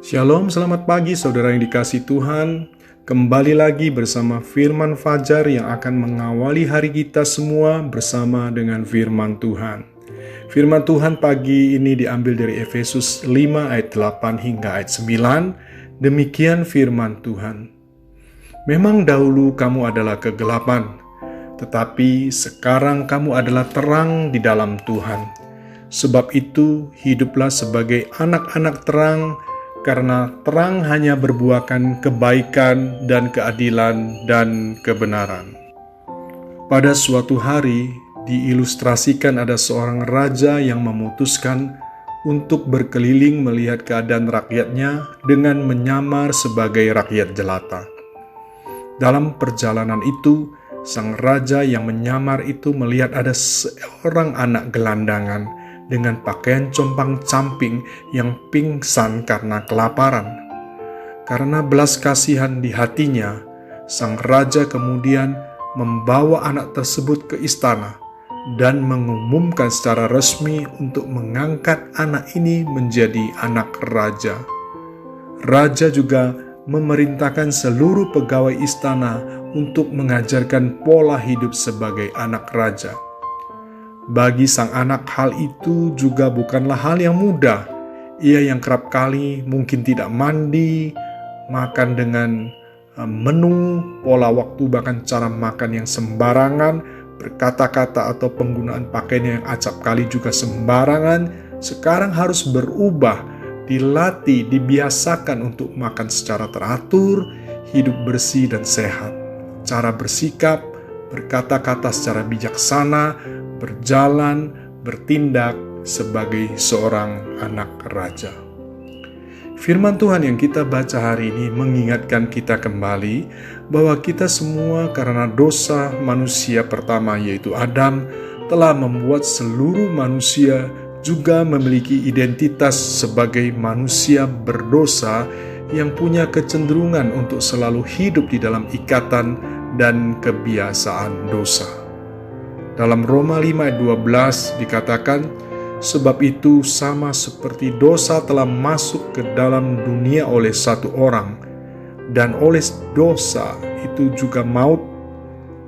Shalom, selamat pagi saudara yang dikasihi Tuhan. Kembali lagi bersama Firman Fajar yang akan mengawali hari kita semua bersama dengan firman Tuhan. Firman Tuhan pagi ini diambil dari Efesus 5 ayat 8 hingga ayat 9. Demikian firman Tuhan. Memang dahulu kamu adalah kegelapan, tetapi sekarang kamu adalah terang di dalam Tuhan. Sebab itu hiduplah sebagai anak-anak terang, karena terang hanya berbuahkan kebaikan dan keadilan dan kebenaran. Pada suatu hari, diilustrasikan ada seorang raja yang memutuskan untuk berkeliling melihat keadaan rakyatnya dengan menyamar sebagai rakyat jelata. Dalam perjalanan itu, sang raja yang menyamar itu melihat ada seorang anak gelandangan dengan pakaian compang-camping yang pingsan karena kelaparan. Karena belas kasihan di hatinya, sang raja kemudian membawa anak tersebut ke istana dan mengumumkan secara resmi untuk mengangkat anak ini menjadi anak raja. Raja juga memerintahkan seluruh pegawai istana untuk mengajarkan pola hidup sebagai anak raja. Bagi sang anak hal itu juga bukanlah hal yang mudah. Ia yang kerap kali mungkin tidak mandi, makan dengan menu, pola waktu bahkan cara makan yang sembarangan, berkata-kata atau penggunaan pakaian yang acap kali juga sembarangan, sekarang harus berubah, dilatih, dibiasakan untuk makan secara teratur, hidup bersih dan sehat, cara bersikap, berkata-kata secara bijaksana, berjalan, bertindak sebagai seorang anak raja. Firman Tuhan yang kita baca hari ini mengingatkan kita kembali bahwa kita semua karena dosa manusia pertama yaitu Adam telah membuat seluruh manusia juga memiliki identitas sebagai manusia berdosa yang punya kecenderungan untuk selalu hidup di dalam ikatan dan kebiasaan dosa. Dalam Roma 5 ayat 12 dikatakan, sebab itu sama seperti dosa telah masuk ke dalam dunia oleh satu orang, dan oleh dosa itu juga maut,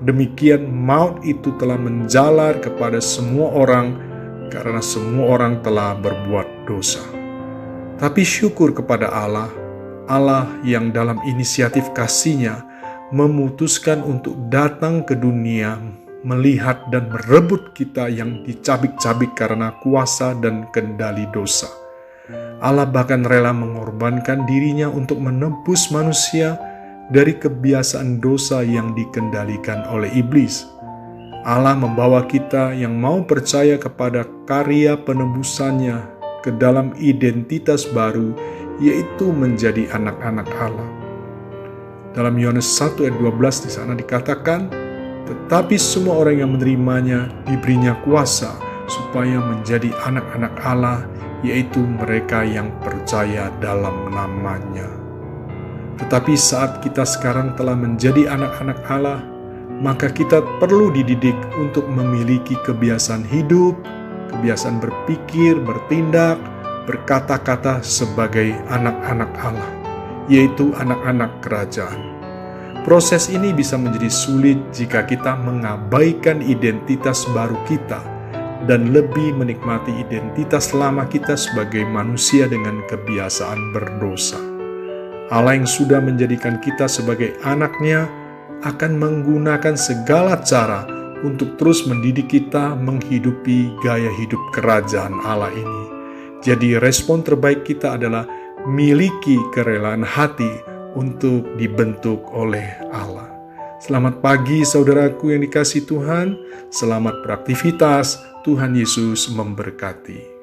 demikian maut itu telah menjalar kepada semua orang, karena semua orang telah berbuat dosa. Tapi syukur kepada Allah, Allah yang dalam inisiatif kasih-Nya memutuskan untuk datang ke dunia, melihat dan merebut kita yang dicabik-cabik karena kuasa dan kendali dosa. Allah bahkan rela mengorbankan dirinya untuk menebus manusia dari kebiasaan dosa yang dikendalikan oleh iblis. Allah membawa kita yang mau percaya kepada karya penebusannya ke dalam identitas baru, yaitu menjadi anak-anak Allah. Dalam Yohanes 1 ayat 12 di sana dikatakan, tetapi semua orang yang menerimanya diberinya kuasa supaya menjadi anak-anak Allah, yaitu mereka yang percaya dalam nama-Nya. Tetapi saat kita sekarang telah menjadi anak-anak Allah, maka kita perlu dididik untuk memiliki kebiasaan hidup, kebiasaan berpikir, bertindak, berkata-kata sebagai anak-anak Allah, yaitu anak-anak kerajaan. Proses ini bisa menjadi sulit jika kita mengabaikan identitas baru kita dan lebih menikmati identitas lama kita sebagai manusia dengan kebiasaan berdosa. Allah yang sudah menjadikan kita sebagai anak-Nya akan menggunakan segala cara untuk terus mendidik kita menghidupi gaya hidup kerajaan Allah ini. Jadi respon terbaik kita adalah miliki kerelaan hati untuk dibentuk oleh Allah. Selamat pagi saudaraku yang dikasihi Tuhan, selamat beraktivitas, Tuhan Yesus memberkati.